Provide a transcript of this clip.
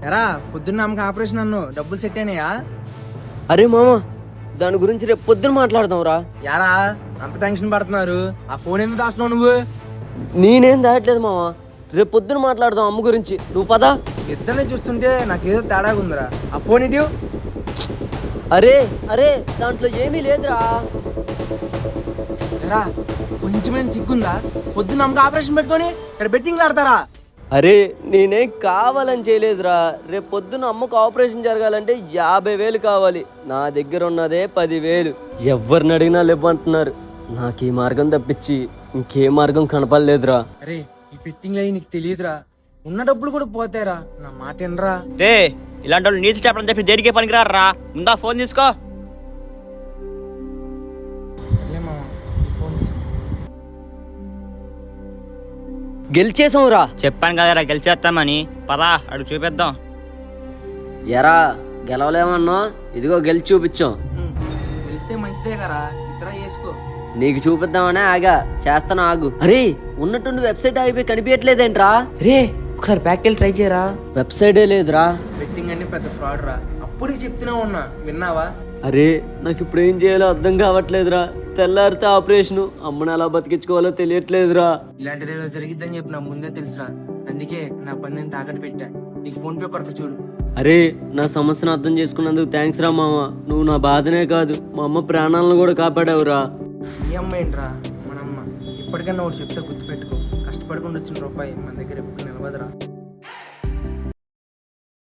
ఎరా పొద్దున్న ఆమెకు ఆపరేషన్ అన్ను డబ్బులు సెట్ అయినాయా? అరే మామ, దాని గురించి రేపు పొద్దున మాట్లాడదాం రా. యారా అంత టెన్షన్ పడుతున్నారు, ఆ ఫోన్ ఎందుకు దాస్తున్నావు నువ్వు? నేనేం దాయట్లేదు మామ, రేపు పొద్దున మాట్లాడదాం అమ్మ గురించి. నువ్వు పదా. ఇద్దరిని చూస్తుంటే నాకేదో తేడాగా ఉందిరా. ఆ ఫోన్ ఇటు. అరే అరే దాంట్లో ఏమీ లేదురా. ఎరా కొంచెమైనా సిగ్గుందా? పొద్దున్న ఆమెకు ఆపరేషన్ పెట్టుకొని ఇక్కడ బెట్టింగ్లు ఆడతారా? అరే నేనేం కావాలని చేయలేదురా. రేపు పొద్దున అమ్మకు ఆపరేషన్ జరగాలంటే 50,000 కావాలి. నా దగ్గర ఉన్నదే 10,000. ఎవరిని అడిగినా లేవంటున్నారు. నాకు ఈ మార్గం తప్పించి ఇంకే మార్గం కనపడలేదురా. అరే ఈ బెట్టింగ్లు అయ్యి నీకు తెలియదురా, ఉన్న డబ్బులు కూడా పోతాయిరా. నా మాట వినరా. రే ఇలాంటి వాళ్ళు నీతి చెప్పడం చెప్పి దేనికే పనికిరారా. ముందా ఫోన్ తీసుకో. సర్లే మామ, ఈ ఫోన్ తీసుకో. గెలిచేసాంరా. చెప్పాను కదరా గెలిచేస్తామని. పదా అడుగు చూపిద్దాం. ఎరా గెలవలేమన్నా, ఇదిగో గెలిచి చూపించాం. తెలిస్తే మంచిదే కదా, ఇతర చేసుకో. నీకు చూపిద్దామనే ఆగా, చేస్తాను ఆగు. అరే ఉన్నట్టుండి వెబ్సైట్ అయిపోయి కనిపించట్లేదేంట్రా? రే ఒకసారి బ్యాక్ వెళ్ళి ట్రై చేయరా. వెబ్సైటే లేదురా. బెట్టింగ్ అన్ని పెద్ద ఫ్రాడ్ రా, అప్పుడే చెప్తూనే ఉన్నా, విన్నావా? అరే నాకు ఇప్పుడు ఏం చేయాలో అర్థం కావట్లేదురా. తెల్లారితే ఆపరేషన్, అమ్మని ఎలా బతికించుకోవాలో తెలియట్లేదురా. ఇలాంటిది ఏదో జరిగిద్దని చెప్పి నాకు ముందే తెలుసురా. అందుకే నా పనిని తాకట్టు పెట్టా. నీకు ఫోన్ పే కొరత చూడు. అరే నా సమస్యను అర్థం చేసుకున్నందుకు థ్యాంక్స్ రా మామ. నువ్వు నా బాధనే కాదు, మా అమ్మ ప్రాణాలను కూడా కాపాడావురా. ఈ అమ్మ ఏంట్రా, మన అమ్మ. ఇప్పటికన్నా ఒకటి చెప్తే గుర్తుపెట్టుకో, కష్టపడకుండా వచ్చిన రూపాయి మన దగ్గర ఎప్పుడు నిలవదురా.